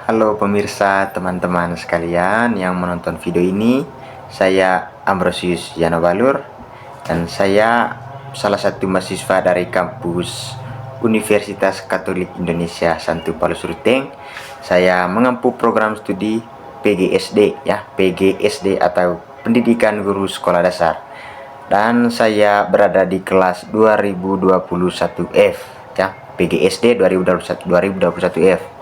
Halo pemirsa, teman-teman sekalian yang menonton video ini. Saya Ambrosius Yanobalur dan saya salah satu mahasiswa dari kampus Universitas Katolik Indonesia Santo Paulus Ruteng. Saya menempuh program studi PGSD ya, PGSD atau Pendidikan Guru Sekolah Dasar. Dan saya berada di kelas 2021F ya, PGSD 2021F.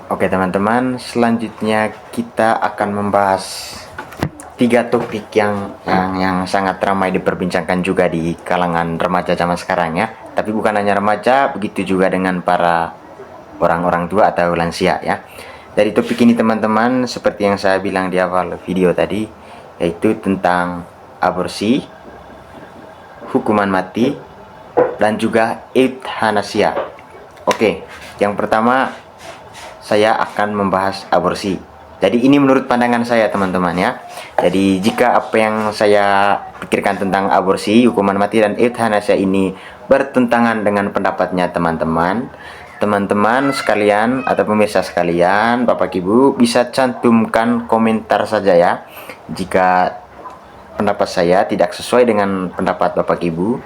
Oke teman-teman, selanjutnya kita akan membahas tiga topik yang sangat ramai diperbincangkan juga di kalangan remaja zaman sekarang ya. Tapi bukan hanya remaja, begitu juga dengan para orang-orang tua atau lansia ya. Dari topik ini teman-teman, seperti yang saya bilang di awal video tadi, yaitu tentang aborsi, hukuman mati, dan juga euthanasia. Oke, yang pertama saya akan membahas aborsi. Jadi ini menurut pandangan saya teman-teman ya. Jadi jika apa yang saya pikirkan tentang aborsi, hukuman mati, dan euthanasia ini bertentangan dengan pendapatnya teman-teman sekalian atau pemirsa sekalian, Bapak Ibu bisa cantumkan komentar saja ya. Jika pendapat saya tidak sesuai dengan pendapat Bapak Ibu,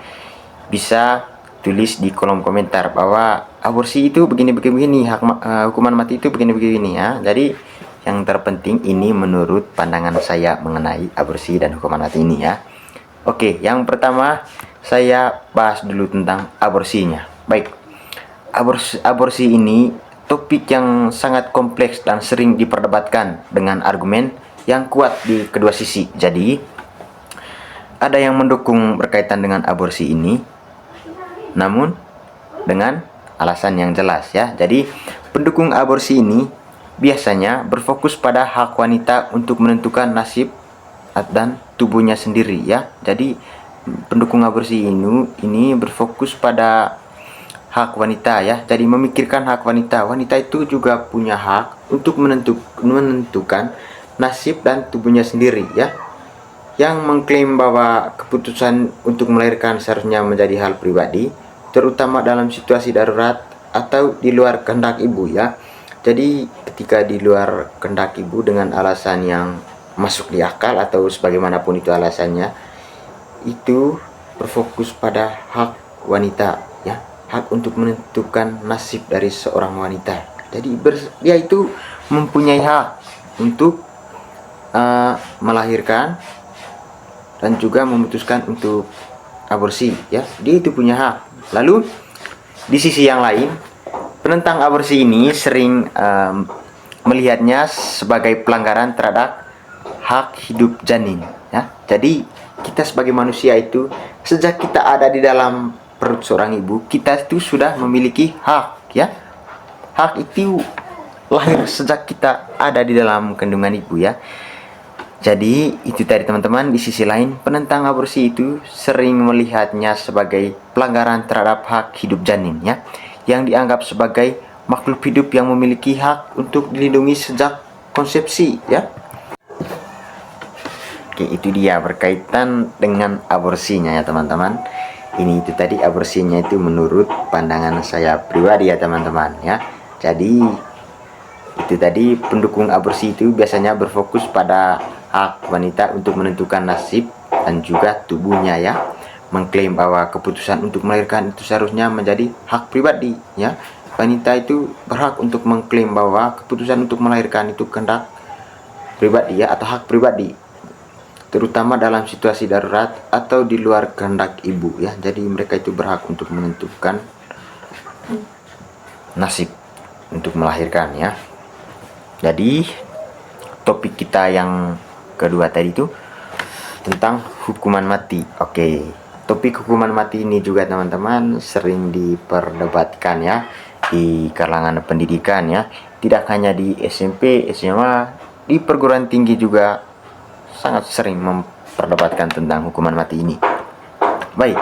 bisa tulis di kolom komentar bahwa aborsi itu begini, hukuman mati itu begini ya. Jadi yang terpenting ini menurut pandangan saya mengenai aborsi dan hukuman mati ini ya. Oke, yang pertama saya bahas dulu tentang aborsinya. Baik, aborsi ini topik yang sangat kompleks dan sering diperdebatkan dengan argumen yang kuat di kedua sisi. Jadi ada yang mendukung berkaitan dengan aborsi ini, namun dengan alasan yang jelas ya. Jadi pendukung aborsi ini biasanya berfokus pada hak wanita untuk menentukan nasib dan tubuhnya sendiri ya. Jadi pendukung aborsi ini berfokus pada hak wanita ya. Jadi memikirkan hak wanita. Wanita itu juga punya hak untuk menentukan nasib dan tubuhnya sendiri ya. Yang mengklaim bahwa keputusan untuk melahirkan seharusnya menjadi hal pribadi, terutama dalam situasi darurat atau di luar kehendak ibu ya. Jadi ketika di luar kehendak ibu dengan alasan yang masuk di akal atau sebagaimanapun itu alasannya, itu berfokus pada hak wanita ya, hak untuk menentukan nasib dari seorang wanita. Jadi dia itu mempunyai hak untuk melahirkan dan juga memutuskan untuk aborsi ya. Dia itu punya hak. Lalu di sisi yang lain, penentang aborsi ini sering melihatnya sebagai pelanggaran terhadap hak hidup janin ya. Jadi kita sebagai manusia itu sejak kita ada di dalam perut seorang ibu, kita itu sudah memiliki hak ya. Hak itu lahir sejak kita ada di dalam kandungan ibu ya. Jadi itu tadi teman-teman. Di sisi lain, penentang aborsi itu sering melihatnya sebagai pelanggaran terhadap hak hidup janin ya, yang dianggap sebagai makhluk hidup yang memiliki hak untuk dilindungi sejak konsepsi ya. Oke, itu dia berkaitan dengan aborsinya ya teman-teman. Ini itu tadi aborsinya itu menurut pandangan saya pribadi ya teman-teman ya. Jadi itu tadi pendukung aborsi itu biasanya berfokus pada hak wanita untuk menentukan nasib dan juga tubuhnya ya. Mengklaim bahwa keputusan untuk melahirkan itu seharusnya menjadi hak pribadi ya. Wanita itu berhak untuk mengklaim bahwa keputusan untuk melahirkan itu kehendak pribadi ya, atau hak pribadi, terutama dalam situasi darurat atau di luar kehendak ibu ya. Jadi mereka itu berhak untuk menentukan nasib untuk melahirkan ya. Jadi topik kita yang kedua tadi itu tentang hukuman mati. Oke, topik hukuman mati ini juga teman-teman sering diperdebatkan ya di kalangan pendidikan ya. Tidak hanya di SMP, SMA, di perguruan tinggi juga sangat sering memperdebatkan tentang hukuman mati ini. Baik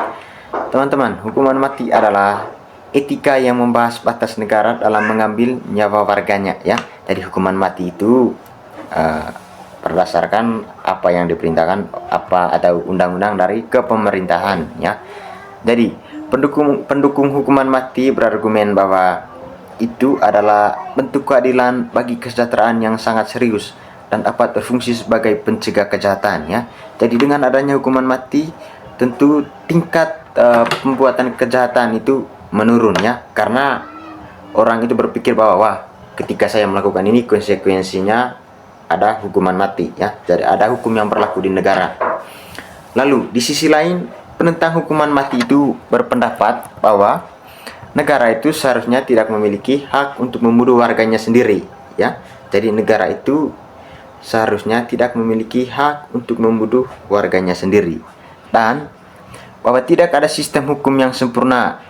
teman-teman, hukuman mati adalah etika yang membahas batas negara dalam mengambil nyawa warganya ya. Jadi hukuman mati itu berdasarkan apa yang diperintahkan atau undang-undang dari kepemerintahan ya. Jadi pendukung hukuman mati berargumen bahwa itu adalah bentuk keadilan bagi kesejahteraan yang sangat serius dan dapat berfungsi sebagai pencegah kejahatan ya. Jadi dengan adanya hukuman mati, tentu tingkat pembuatan kejahatan itu menurun ya, karena orang itu berpikir bahwa wah, ketika saya melakukan ini konsekuensinya ada hukuman mati ya. Jadi ada hukum yang berlaku di negara. Lalu di sisi lain, penentang hukuman mati itu berpendapat bahwa negara itu seharusnya tidak memiliki hak untuk membunuh warganya sendiri ya. Jadi negara itu seharusnya tidak memiliki hak untuk membunuh warganya sendiri, dan bahwa tidak ada sistem hukum yang sempurna.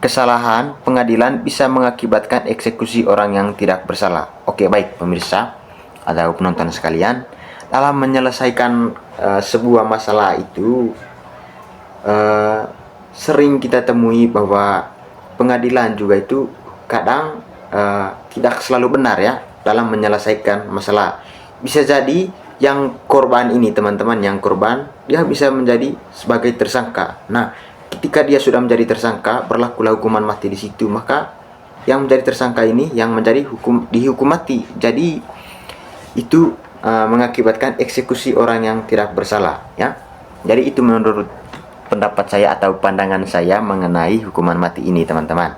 Kesalahan pengadilan bisa mengakibatkan eksekusi orang yang tidak bersalah. Oke, baik pemirsa atau penonton sekalian, dalam menyelesaikan sebuah masalah itu sering kita temui bahwa pengadilan juga itu kadang tidak selalu benar ya dalam menyelesaikan masalah. Bisa jadi yang korban ini, teman-teman, yang korban dia bisa menjadi sebagai tersangka. Nah, ketika dia sudah menjadi tersangka, berlakulah hukuman mati di situ, maka yang menjadi tersangka ini yang menjadi dihukum mati. Jadi itu mengakibatkan eksekusi orang yang tidak bersalah ya. Jadi itu menurut pendapat saya atau pandangan saya mengenai hukuman mati ini, teman-teman.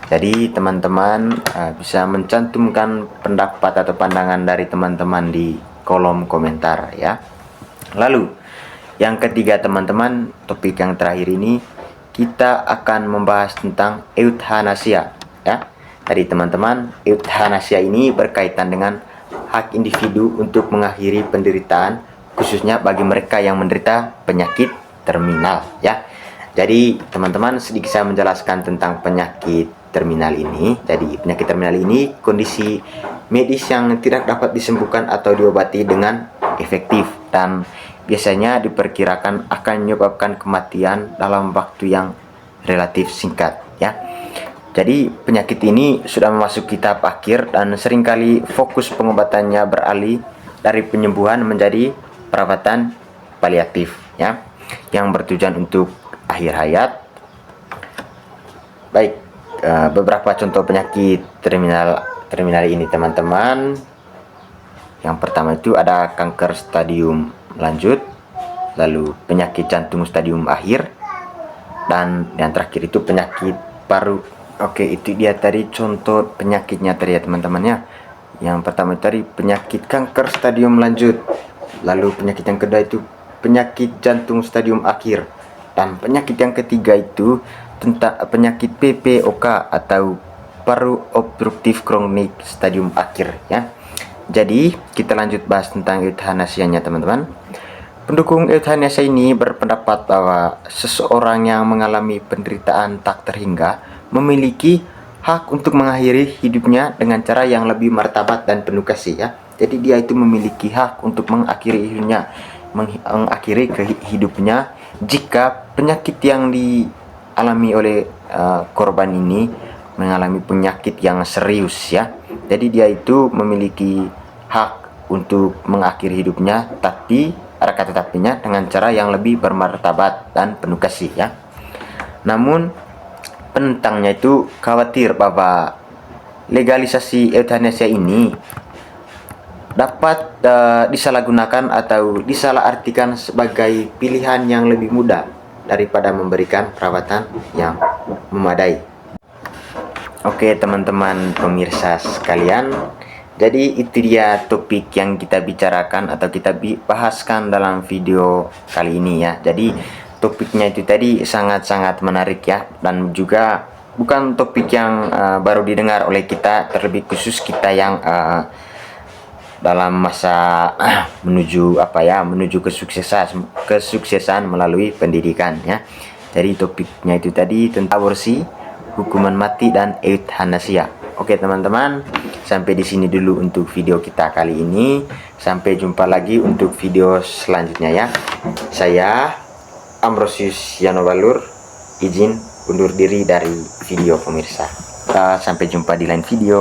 Jadi teman-teman bisa mencantumkan pendapat atau pandangan dari teman-teman di kolom komentar ya. Lalu yang ketiga, teman-teman, topik yang terakhir ini kita akan membahas tentang euthanasia ya. Jadi teman-teman, euthanasia ini berkaitan dengan hak individu untuk mengakhiri penderitaan, khususnya bagi mereka yang menderita penyakit terminal ya. Jadi teman-teman, sedikit saya menjelaskan tentang penyakit terminal ini. Jadi penyakit terminal ini kondisi medis yang tidak dapat disembuhkan atau diobati dengan efektif dan biasanya diperkirakan akan menyebabkan kematian dalam waktu yang relatif singkat ya. Jadi penyakit ini sudah memasuki tahap akhir dan seringkali fokus pengobatannya beralih dari penyembuhan menjadi perawatan paliatif ya, yang bertujuan untuk akhir hayat. Baik, beberapa contoh penyakit terminal ini, teman-teman. Yang pertama itu ada kanker stadium lanjut, lalu penyakit jantung stadium akhir, dan yang terakhir itu penyakit paru. Oke, itu dia tadi contoh penyakitnya tadi ya, teman-teman ya. Yang pertama tadi penyakit kanker stadium lanjut, lalu penyakit yang kedua itu penyakit jantung stadium akhir, dan penyakit yang ketiga itu tentang penyakit PPOK atau paru obstruktif kronik stadium akhir ya. Jadi kita lanjut bahas tentang euthanasianya, teman-teman. Pendukung euthanasi ini berpendapat bahwa seseorang yang mengalami penderitaan tak terhingga memiliki hak untuk mengakhiri hidupnya dengan cara yang lebih martabat dan penuh kasih ya. Jadi dia itu memiliki hak untuk mengakhiri hidupnya jika penyakit yang dialami oleh korban ini mengalami penyakit yang serius ya. Jadi dia itu memiliki hak untuk mengakhiri hidupnya, tapi ada kata tapinya, dengan cara yang lebih bermartabat dan penuh kasih ya. Namun penentangnya itu khawatir bahwa legalisasi euthanasia ini dapat disalahgunakan atau disalahartikan sebagai pilihan yang lebih mudah daripada memberikan perawatan yang memadai. Oke teman-teman pemirsa sekalian, jadi itu dia topik yang kita bicarakan atau kita bahaskan dalam video kali ini ya. Jadi topiknya itu tadi sangat-sangat menarik ya, dan juga bukan topik yang baru didengar oleh kita, terlebih khusus kita yang dalam masa menuju kesuksesan melalui pendidikan ya. Jadi topiknya itu tadi tentang aborsi, hukuman mati, dan euthanasia. Oke teman-teman, sampai di sini dulu untuk video kita kali ini. Sampai jumpa lagi untuk video selanjutnya ya. Saya Ambrosius Yanobalur izin undur diri dari video pemirsa. Sampai jumpa di lain video.